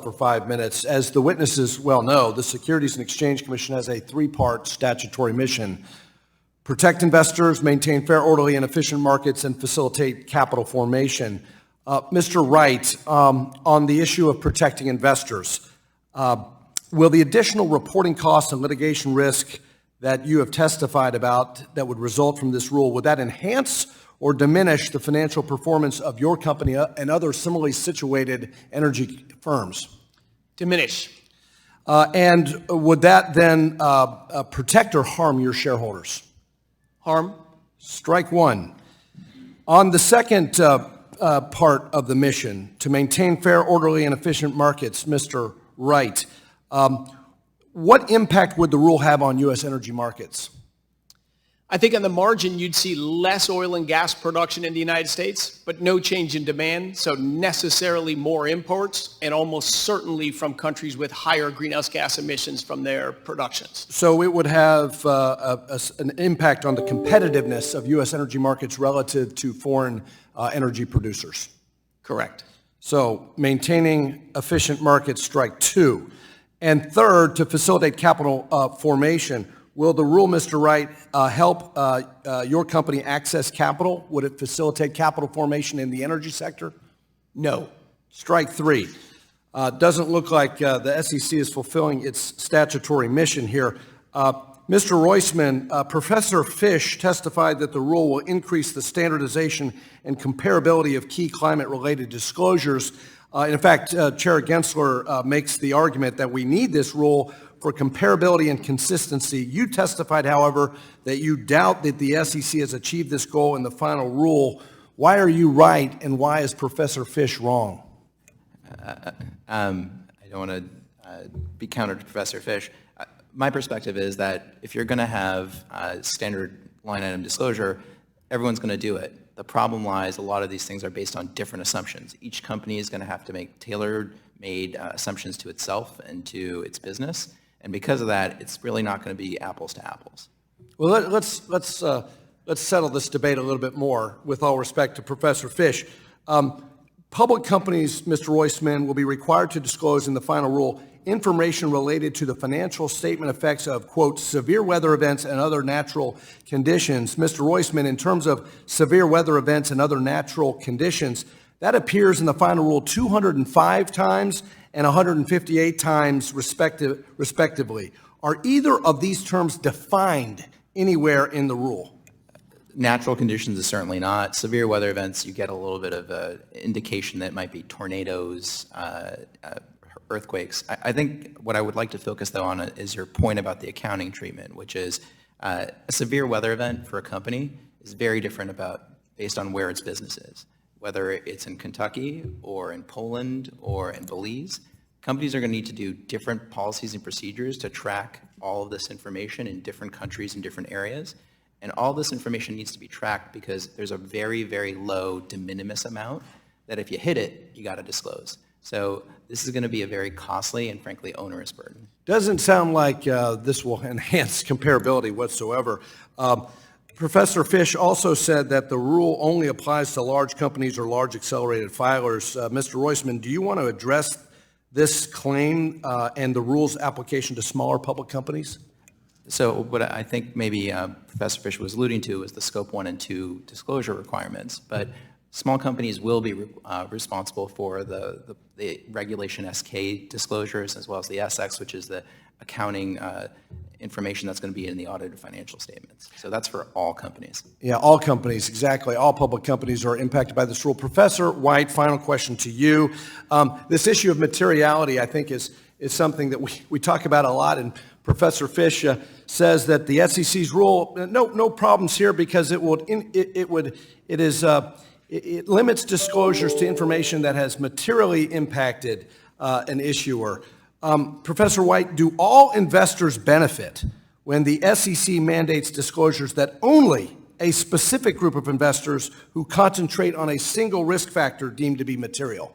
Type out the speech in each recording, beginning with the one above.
for 5 minutes. As the witnesses well know, the Securities and Exchange Commission has a three-part statutory mission: protect investors, maintain fair, orderly, and efficient markets, and facilitate capital formation. Mr. Wright, on the issue of protecting investors, will the additional reporting costs and litigation risk that you have testified about that would result from this rule, would that enhance or diminish the financial performance of your company and other similarly situated energy firms? Diminish. And would that then protect or harm your shareholders? Harm. Strike one. On the second part of the mission, to maintain fair, orderly, and efficient markets, Mr. Wright, what impact would the rule have on U.S. energy markets? I think on the margin, you'd see less oil and gas production in the United States, but no change in demand, so necessarily more imports, and almost certainly from countries with higher greenhouse gas emissions from their productions. So it would have an impact on the competitiveness of U.S. energy markets relative to foreign energy producers. Correct. So maintaining efficient markets, strike two. And third, to facilitate capital formation, will the rule, Mr. Wright, help your company access capital? Would it facilitate capital formation in the energy sector? No. Strike three. Doesn't look like the SEC is fulfilling its statutory mission here. Mr. Roisman, Professor Fish testified that the rule will increase the standardization and comparability of key climate-related disclosures. In fact, Chair Gensler makes the argument that we need this rule for comparability and consistency. You testified, however, that you doubt that the SEC has achieved this goal in the final rule. Why are you right, and why is Professor Fish wrong? I don't want to be counter to Professor Fish. My perspective is that if you're going to have standard line item disclosure, everyone's going to do it. The problem lies, a lot of these things are based on different assumptions. Each company is going to have to make tailor-made assumptions to itself and to its business. And because of that, it's really not going to be apples to apples. Well, let's settle this debate a little bit more, with all respect to Professor Fish. Public companies, Mr. Roisman, will be required to disclose in the final rule information related to the financial statement effects of, quote, severe weather events and other natural conditions. Mr. Roisman, in terms of severe weather events and other natural conditions, that appears in the final rule 205 times and 158 times respectively. Are either of these terms defined anywhere in the rule? Natural conditions is certainly not. Severe weather events, you get a little bit of an indication that it might be tornadoes, earthquakes. I think what I would like to focus, though, on is your point about the accounting treatment, which is a severe weather event for a company is very different based on where its business is. Whether it's in Kentucky or in Poland or in Belize, companies are going to need to do different policies and procedures to track all of this information in different countries and different areas. And all this information needs to be tracked because there's a very, very low de minimis amount that if you hit it, you got to disclose. So this is going to be a very costly and frankly onerous burden. Doesn't sound like this will enhance comparability whatsoever. Professor Fish also said that the rule only applies to large companies or large accelerated filers. Mr. Roisman, do you want to address this claim and the rule's application to smaller public companies? So what I think maybe Professor Fish was alluding to is the Scope 1 and 2 disclosure requirements. But small companies will be responsible for the Regulation SK disclosures, as well as the SX, which is the accounting information that's going to be in the audited financial statements. So that's for all companies. Yeah, all companies, exactly. All public companies are impacted by this rule. Professor White, final question to you. This issue of materiality, I think, is something that we talk about a lot, and Professor Fish says that the SEC's rule, no problems here, because it limits disclosures to information that has materially impacted an issuer. Professor White, do all investors benefit when the SEC mandates disclosures that only a specific group of investors who concentrate on a single risk factor deem to be material?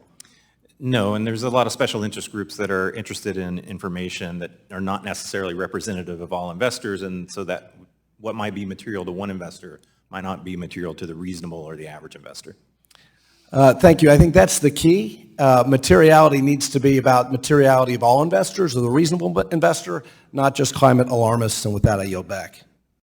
No, and there's a lot of special interest groups that are interested in information that are not necessarily representative of all investors, and so that what might be material to one investor might not be material to the reasonable or the average investor. Thank you. I think that's the key. Materiality needs to be about materiality of all investors or the reasonable investor, not just climate alarmists. And with that, I yield back.